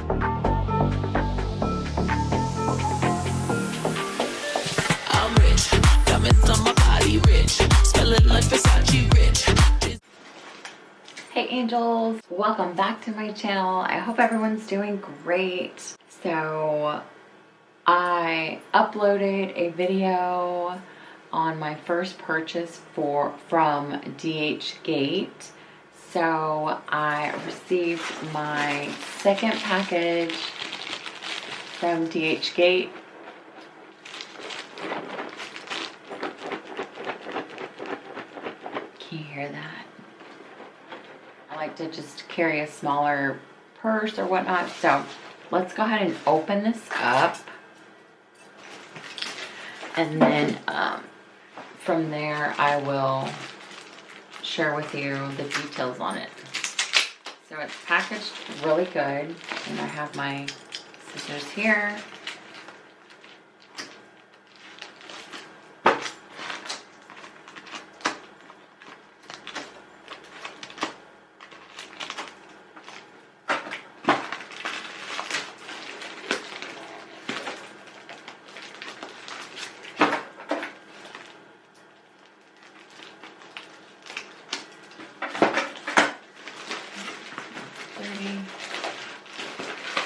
I'm rich, diamonds on my body rich, smelling like Versace rich. Hey angels, welcome back to my channel. I hope everyone's doing great. So I uploaded a video on my first purchase from DHGATE. So I received my second package from DHGATE. Can you hear that? I like to just carry a smaller purse or whatnot. So let's go ahead and open this up. And then from there, I will share with you the details on it. So it's packaged really good. And I have my scissors here.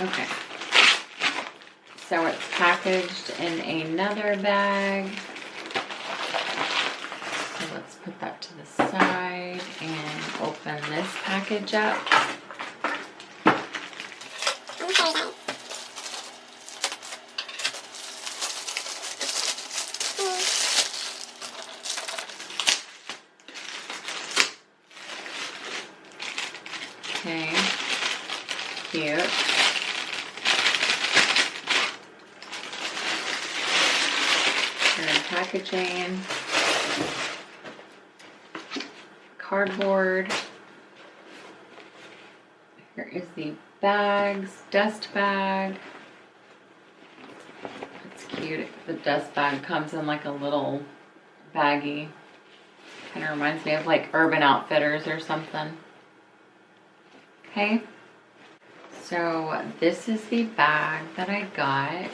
Okay, so it's packaged in another bag. So let's put that to the side and open this package up. Okay, cute. Packaging, cardboard. Here is the bags, dust bag. It's cute. The dust bag comes in like a little baggie. Kind of reminds me of like Urban Outfitters or something. Okay. So this is the bag that I got.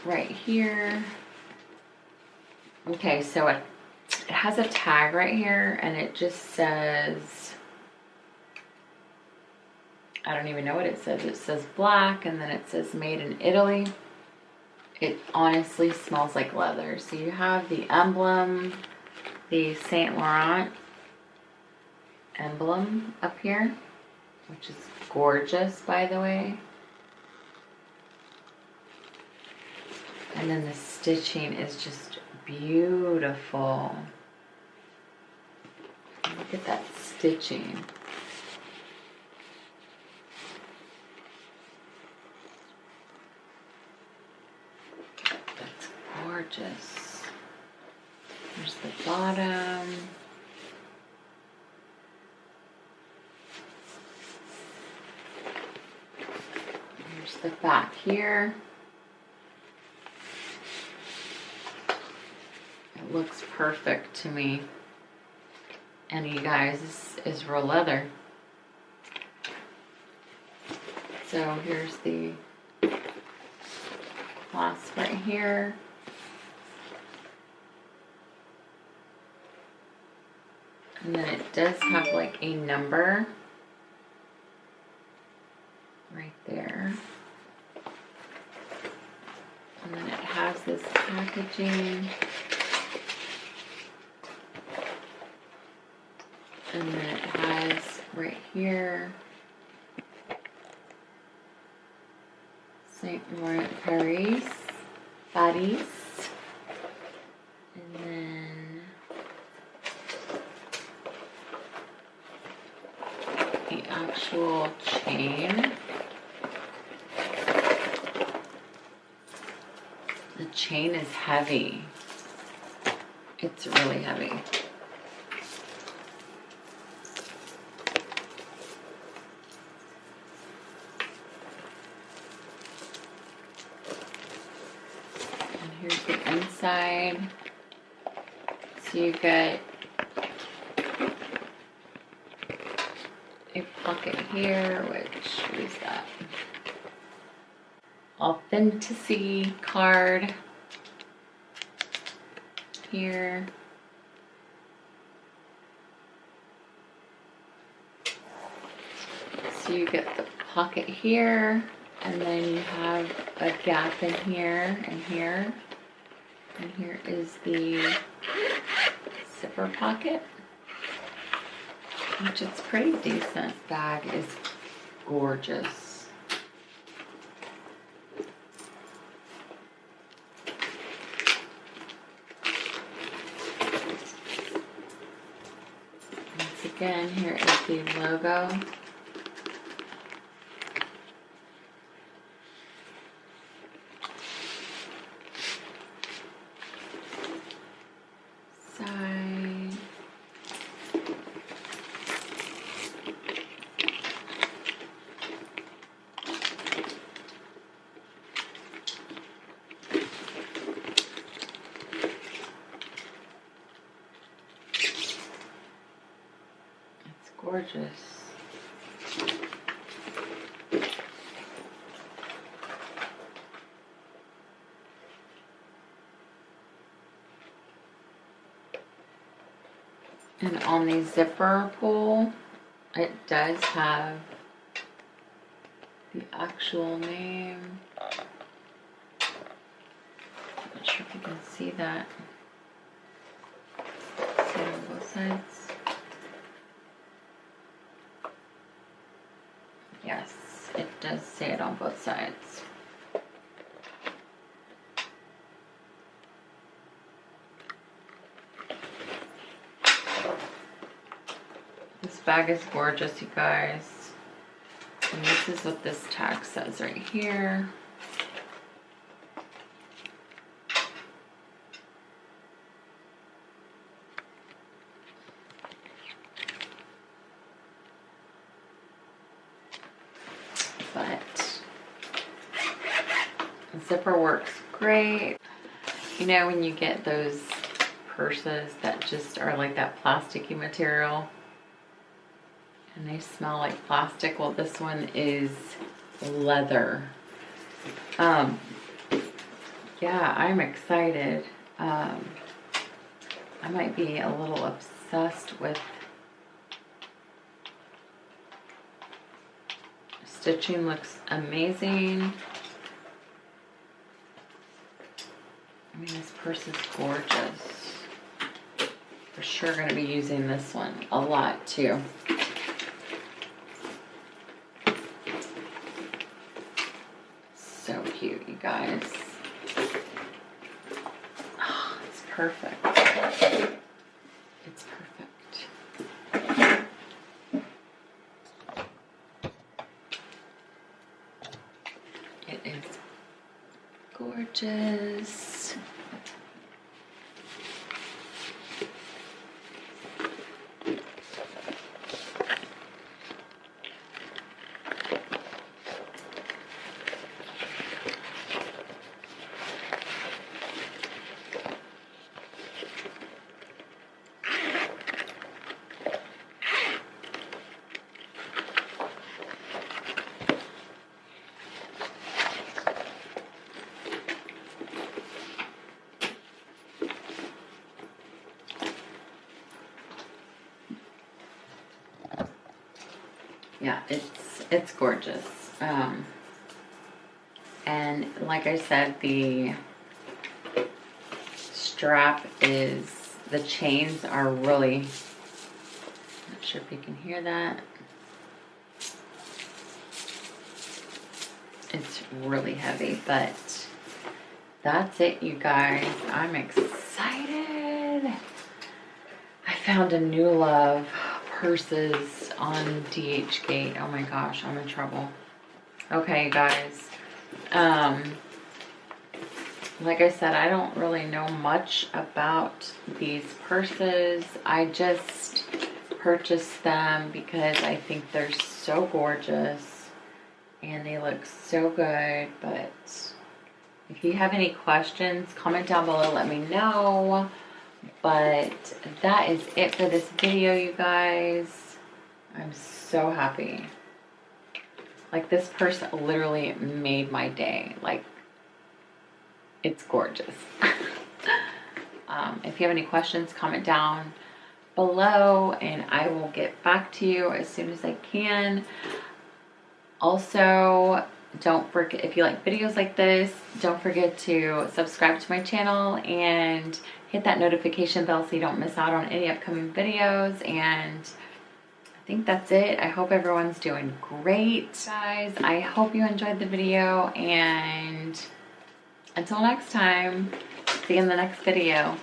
Right here. Okay, so it has a tag right here and it just says, I don't even know what it says. It says black and then it says made in Italy. It honestly smells like leather. So you have the emblem, the Saint Laurent emblem up here, which is gorgeous, by the way. And then the stitching is just beautiful. Look at that stitching. That's gorgeous. There's the bottom. There's the back here. Looks perfect to me. And you guys, this is real leather. So here's the clasp right here. And then it does have like a number right there. And then it has this packaging. And then it has right here Saint Laurent Paris. And then the actual chain. The chain is heavy. It's really heavy. Here's the inside. So you get a pocket pocket here, which is that authenticity card here. So you get the pocket here, and then you have a gap in here and here. And here is the zipper pocket, which is pretty decent. Bag is gorgeous. Once again, here is the logo. Gorgeous. And on the zipper pull, it does have the actual name. I'm not sure if you can see that. See it on both sides. Yes, it does say it on both sides. This bag is gorgeous, you guys. And this is what this tag says right here. But the zipper works great. You know when you get those purses that just are like that plasticky material and they smell like plastic? Well, this one is leather. Yeah, I'm excited. I might be a little obsessed with stitching. Looks amazing. I mean, this purse is gorgeous. For sure going to be using this one a lot too. So cute, you guys. Oh, it's perfect. It's perfect. It is gorgeous. Yeah, it's gorgeous. And like I said, the strap is, the chains are really, not sure if you can hear that. It's really heavy, but that's it, you guys. I'm excited. I found a new love. Purses on DHGATE. Oh my gosh, I'm in trouble. Okay, you guys. Like I said, I don't really know much about these purses. I just purchased them because I think they're so gorgeous and they look so good. But if you have any questions, comment down below, let me know. But that is it for this video, you guys. I'm so happy. Like, this purse literally made my day. Like, it's gorgeous. If you have any questions, comment down below and I will get back to you as soon as I can. Also, don't forget, if you like videos like this, don't forget to subscribe to my channel and hit that notification bell so you don't miss out on any upcoming videos. And I think that's it. I hope everyone's doing great, guys. I hope you enjoyed the video, and until next time, see you in the next video.